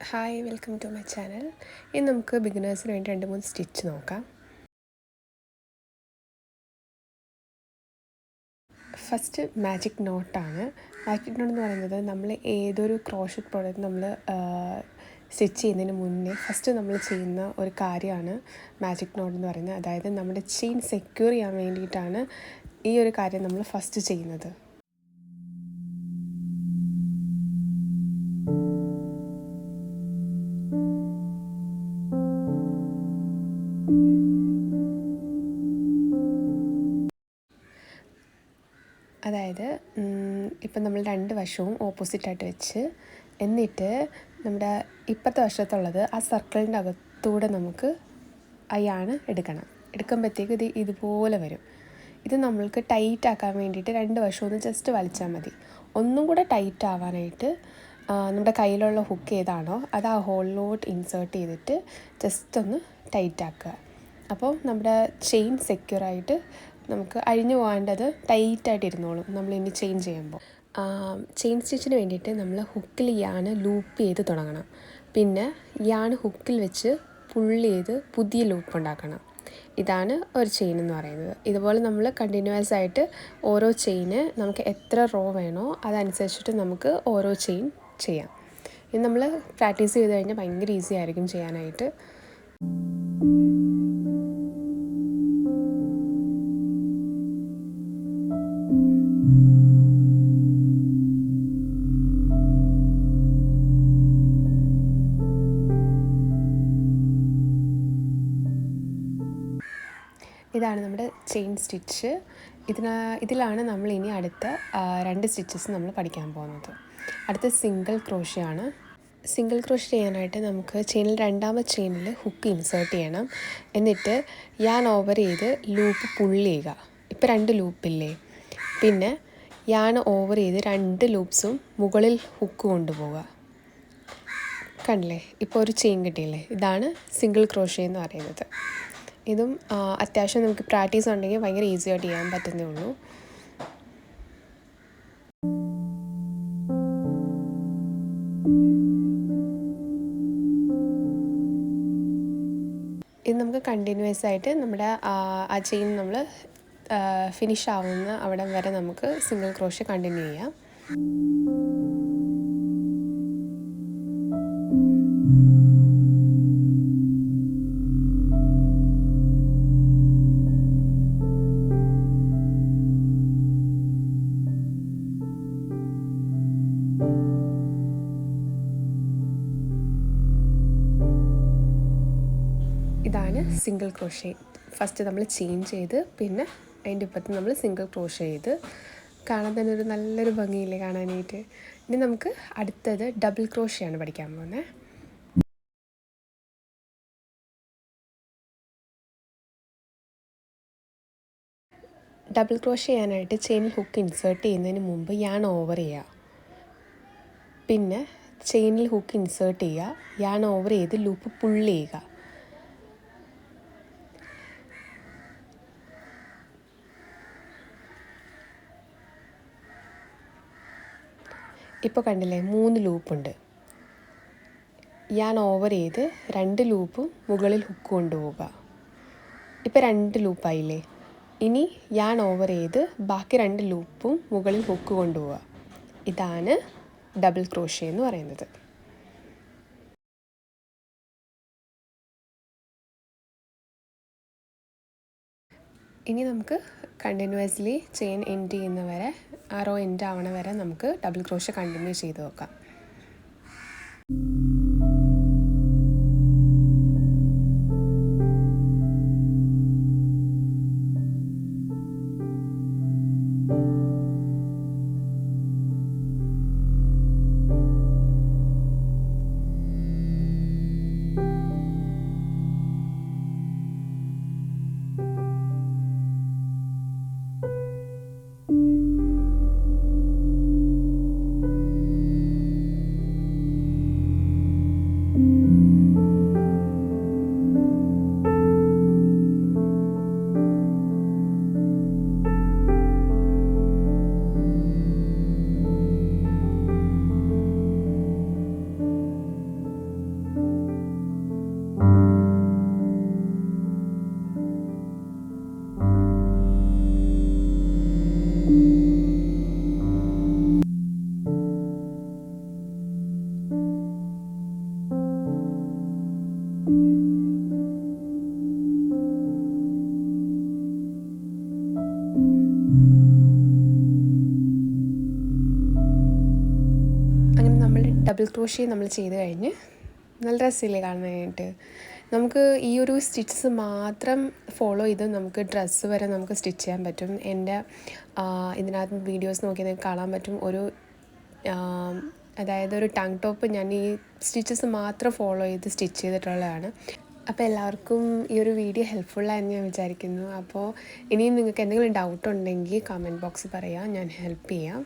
Hi, welcome to my channel. ഇന്ന് നമുക്ക് ബിഗിനേഴ്സിന് വേണ്ടി 2-3 സ്റ്റിച്ച് നോക്കാം. ഫസ്റ്റ് മാജിക് നോട്ടാണ്. മാജിക് നോട്ട് എന്ന് പറയുന്നത് നമ്മൾ ഏതൊരു ക്രോഷറ്റ് പ്രോഡക്റ്റ് നമ്മൾ സ്റ്റിച്ച് ചെയ്യുന്നതിന് മുന്നേ ഫസ്റ്റ് നമ്മൾ ചെയ്യുന്ന ഒരു കാര്യമാണ് മാജിക് നോട്ട് എന്ന് പറയുന്നത്. അതായത് നമ്മുടെ ചെയിൻ സെക്യൂർ ചെയ്യാൻ വേണ്ടിയിട്ടാണ് ഈ ഒരു കാര്യം നമ്മൾ ഫസ്റ്റ് ചെയ്യുന്നത്. അതായത് ഇപ്പം നമ്മൾ 2 വശവും ഓപ്പോസിറ്റായിട്ട് വെച്ച് എന്നിട്ട് നമ്മുടെ ഇപ്പുറത്തെ വശത്തുള്ളത് ആ സർക്കിളിൻ്റെ അകത്തൂടെ നമുക്ക് അയാണ് എടുക്കുമ്പോഴത്തേക്ക് ഇത് ഇതുപോലെ വരും. ഇത് നമ്മൾക്ക് ടൈറ്റ് ആക്കാൻ വേണ്ടിയിട്ട് 2 വശവും ഒന്ന് ജസ്റ്റ് വലിച്ചാൽ മതി. ഒന്നും കൂടെ ടൈറ്റ് ആവാനായിട്ട് നമ്മുടെ കയ്യിലുള്ള ഹുക്ക് ഏതാണോ അത് ആ ഹോളിലോട്ട് ഇൻസേർട്ട് ചെയ്തിട്ട് ജസ്റ്റ് ഒന്ന് ടൈറ്റ് ആക്കുക. അപ്പോൾ നമ്മുടെ ചെയിൻ സെക്യൂറായിട്ട് നമുക്ക് അഴിഞ്ഞു പോകാണ്ടത് ടൈറ്റായിട്ട് ഇരുന്നോളും നമ്മൾ ഇനി ചെയിൻ ചെയ്യുമ്പോൾ. ചെയിൻ സ്റ്റിച്ചിന് വേണ്ടിയിട്ട് നമ്മൾ ഹുക്കിൽ യാണ് ലൂപ്പ് ചെയ്ത് തുടങ്ങണം. പിന്നെ യാണ് ഹുക്കിൽ വെച്ച് പുള്ളി ചെയ്ത് പുതിയ ലൂപ്പ് ഉണ്ടാക്കണം. ഇതാണ് ഒരു ചെയിൻ എന്ന് പറയുന്നത്. ഇതുപോലെ നമ്മൾ കണ്ടിന്യൂസ് ആയിട്ട് ഓരോ ചെയിന് നമുക്ക് എത്ര റോ വേണോ അതനുസരിച്ചിട്ട് നമുക്ക് ഓരോ ചെയിൻ ചെയ്യാം. ഇത് നമ്മൾ പ്രാക്ടീസ് ചെയ്ത് കഴിഞ്ഞാൽ ഭയങ്കര ഈസി ആയിരിക്കും ചെയ്യാനായിട്ട്. ഇതാണ് നമ്മുടെ ചെയിൻ സ്റ്റിച്ച്. ഇതിലാണ് നമ്മൾ ഇനി അടുത്ത 2 സ്റ്റിച്ചസ് നമ്മൾ പഠിക്കാൻ പോകുന്നത്. അടുത്ത സിംഗിൾ ക്രോഷ്യാണ്. സിംഗിൾ ക്രോഷ് ചെയ്യാനായിട്ട് നമുക്ക് ചെയിനിൽ 2ാമത്തെ ചെയിനിൽ ഹുക്ക് ഇൻസേർട്ട് ചെയ്യണം. എന്നിട്ട് യാൻ ഓവർ ചെയ്ത് ലൂപ്പ് പുള്ളി ചെയ്യുക. ഇപ്പോൾ 2 ലൂപ്പില്ലേ, പിന്നെ യാൻ ഓവർ ചെയ്ത് 2 ലൂപ്സും മുകളിൽ ഹുക്ക് കൊണ്ടുപോവുക. കണ്ടില്ലേ, ഇപ്പോൾ ഒരു ചെയിൻ കിട്ടിയില്ലേ. ഇതാണ് സിംഗിൾ ക്രോഷേ എന്ന് പറയുന്നത്. ഇതും അത്യാവശ്യം നമുക്ക് പ്രാക്ടീസ് ഉണ്ടെങ്കിൽ ഭയങ്കര ഈസി ആയിട്ട് ചെയ്യാൻ പറ്റുന്നേ ഉള്ളൂ. ഇത് നമുക്ക് കണ്ടിന്യൂസ് ആയിട്ട് നമ്മുടെ ആ ചെയിൻ നമ്മൾ ഫിനിഷ് ആവുന്ന അവിടെ വരെ നമുക്ക് സിംഗിൾ ക്രോഷേ കണ്ടിന്യൂ ചെയ്യാം. ഇതാണ് സിംഗിൾ ക്രോഷേ. ഫസ്റ്റ് നമ്മൾ ചെയിൻ ചെയ്ത് പിന്നെ അതിൻ്റെ ഇപ്പുറത്ത് നമ്മൾ സിംഗിൾ ക്രോഷേ ചെയ്ത് കാണാൻ തന്നെ ഒരു നല്ലൊരു ഭംഗിയില്ലേ കാണാനായിട്ട്. ഇനി നമുക്ക് അടുത്തത് ഡബിൾ ക്രോഷയാണ് പഠിക്കാൻ പോകുന്നത്. ഡബിൾ ക്രോഷ് ചെയ്യാനായിട്ട് ചെയിനിൽ ഹുക്ക് ഇൻസേർട്ട് ചെയ്യുന്നതിന് മുമ്പ് യാൺ ഓവർ ചെയ്യുക. പിന്നെ ചെയിനിൽ ഹുക്ക് ഇൻസേർട്ട് ചെയ്യുക, യാൺ ഓവർ ചെയ്ത് ലൂപ്പ് പുള്ളി ചെയ്യുക. ഇപ്പോൾ കണ്ടില്ലേ 3 ലൂപ്പുണ്ട്. യാൻ ഓവർ ചെയ്ത് 2 ലൂപ്പും മുകളിൽ ഹുക്ക് കൊണ്ടുപോവുക. ഇപ്പോൾ 2 ലൂപ്പായില്ലേ. ഇനി യാൻ ഓവർ ചെയ്ത് ബാക്കി 2 ലൂപ്പും മുകളിൽ ഹുക്ക് കൊണ്ടുപോവുക. ഇതാണ് ഡബിൾ ക്രോഷേ എന്ന് പറയുന്നത്. ഇനി നമുക്ക് കണ്ടിന്യൂസ്ലി ചെയിൻ എൻഡ് ചെയ്യുന്ന വരെ ആ റോ എൻഡ് ആവണ വരെ നമുക്ക് ഡബിൾ ക്രോഷേ കണ്ടിന്യൂ ചെയ്ത് നോക്കാം. ഡബിൾ ക്രോഷ്യ നമ്മൾ ചെയ്ത് കഴിഞ്ഞ് നല്ല രസമില്ലേ കാണാനായിട്ട്. നമുക്ക് ഈ ഒരു സ്റ്റിച്ചസ് മാത്രം ഫോളോ ചെയ്ത് നമുക്ക് ഡ്രസ്സ് വരെ നമുക്ക് സ്റ്റിച്ച് ചെയ്യാൻ പറ്റും. എൻ്റെ ഇതിനകത്ത് വീഡിയോസ് നോക്കി നിങ്ങൾക്ക് കാണാൻ പറ്റും. അതായത് ഒരു ടങ് ടോപ്പ് ഞാൻ ഈ സ്റ്റിച്ചസ് മാത്രം ഫോളോ ചെയ്ത് സ്റ്റിച്ച് ചെയ്തിട്ടുള്ളതാണ്. അപ്പോൾ എല്ലാവർക്കും ഈ ഒരു വീഡിയോ ഹെൽപ്ഫുള്ളായെന്ന് ഞാൻ വിചാരിക്കുന്നു. അപ്പോൾ ഇനിയും നിങ്ങൾക്ക് എന്തെങ്കിലും ഡൗട്ട് ഉണ്ടെങ്കിൽ കമൻറ്റ് ബോക്സിൽ പറയാം, ഞാൻ ഹെൽപ്പ് ചെയ്യാം.